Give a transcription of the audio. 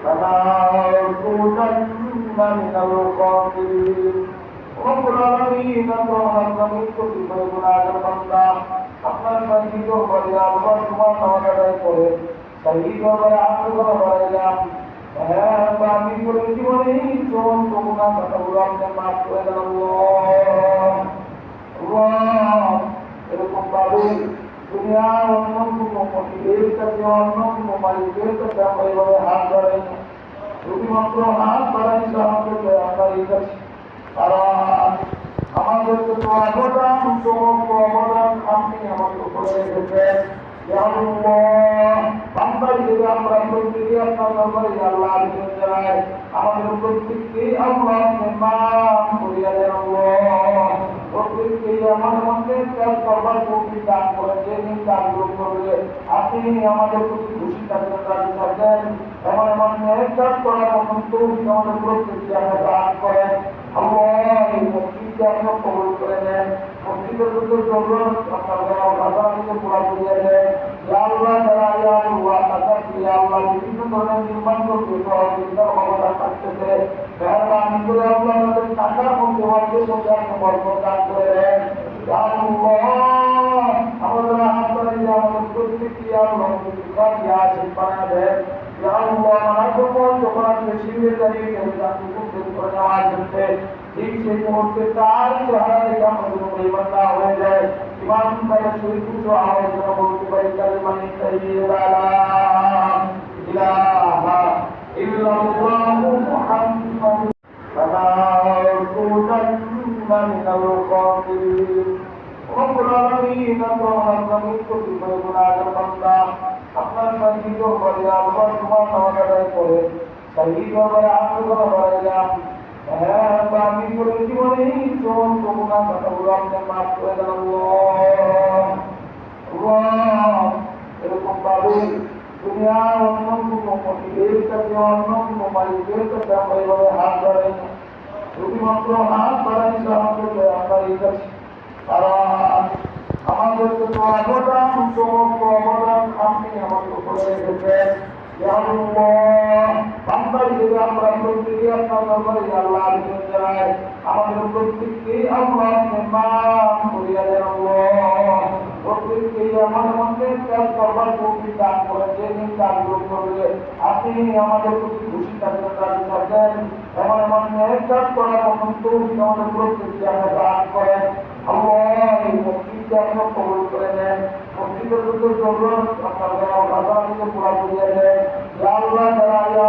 لنكونن من الخاسرين رب العالمين اللهم من كل গুনাহের বান্দা আপনার সঙ্গীত করে আল্লাহ সুবহানাহু ওয়া তাআলা করে শহীদ হয়ে আত্মগত হইলাম। হ্যাঁ আমি করে জীবনে সমস্ত গুনাহ কথাগুলো আপনি মাফ করে দেন আল্লাহ। আল্লাহ এরকম ভাবে দুনিয়ার অন্য কোনো মনিবের কাছে অন্য কোনো মালিকের কাছে আমরা এইভাবে হাত বাড়াই শুধুমাত্র হাত বাড়াই সাহায্য আমরা এই কাছে কারণ আমাদেরকে তো অবদান সমস্ত অবদান আপনি আমাকে করে রেখেছেন। বান্দার হিসেবে আমরা প্রত্যেকে আপনার দরবারে আল্লাহ আবেদন জানাই আমাদের প্রত্যেককে আল্লাহ মাফ করিয়া দেন আল্লাহ। প্রত্যেককে আমাদের মধ্যে কাজ করবার শক্তি দান করে যেদিন কাজগুলো করবে আপনি আমাদের প্রতি খুশি থাকবেন রাজি থাকবেন এমন এমন কাজ করার মতন তৌফিক আমাদের প্রত্যেককে আমরা দান করেন আল্লাহ। এই মসজিদকে আপনার কবুল করে নেন মসজিদের যত জরুরত আপনার ভাষাকে পুরা করিয়ে দেন আল্লাহ যারা আল্লাহ টাকা দিয়ে আল্লাহ বিভিন্ন ধরনের নির্মাণ করতে সহযোগিতার ক্ষমতা থাকতেছে মেহরবানি করে আল্লাহ তাদের টাকার মধ্যে অর্থের মধ্যে আপনি বরকত দান করে দেন আমাদের হাত বাড়িয়ে আমাদের প্রত্যেকটি আল্লাহ আসেন বানা দেন আল্লাহ যখন আসলে শিবের দাঁড়িয়ে করে নেওয়ার জন্য ঠিক সেই মুহূর্তে তার চেহারা দেখে আমাদের পরিবার না হয়ে যায় ইমান তাকে শরীর পুজো আমাদের জন্য বলতে পারি কালিমানি ইলাহা ইল্লাল্লাহু মুহাম্মাদুর রাসূলুল্লাহ মিনাল খাসিরিন রব্বুল আলামিন আল্লাহ من كل গুনাহের বান্দা আপনার সঙ্গীত করে আল্লাহ সুবহানাহু ওয়া তাআলা করে শহীদ হয়ে আত্মগত হইলাম। হ্যাঁ আমি করে জীবনে সমস্ত গুনাহ কথাগুলো আপনি মাফ করে দেন আল্লাহ। আল্লাহ এরকম ভাবে দুনিয়ার অন্য কোনো মনিবের কাছে অন্য কোনো মালিকের কাছে আমরা এইভাবে হাত বাড়াই শুধুমাত্র হাত বাড়াই সাহায্য আমরা এই কাছে কারণ আমাদেরকে তো অবদান সমস্ত অবদান আপনি আমাকে করে রেখেছেন বান্দার হিসেবে আমরা প্রত্যেকে আপনার দরবারে আল্লাহ আবেদন জানাই আমাদের প্রত্যেককে আল্লাহ মাফ করিয়া দেন আল্লাহ। প্রত্যেককে আমাদের মধ্যে কাজ করবার শক্তি দান করে যেদিন কাজগুলো করবে আপনি আমাদের প্রতি খুশি থাকবেন রাজি থাকবেন এমন এমন কাজ করার মতন তৌফিক আমাদের প্রত্যেককে আমরা দান করেন আল্লাহ। এই মসজিদকে আপনার কবুল করে নেন মসজিদের যত জরুরত আপনার ভাষা পুরা করিয়া দেন আল্লাহ যারা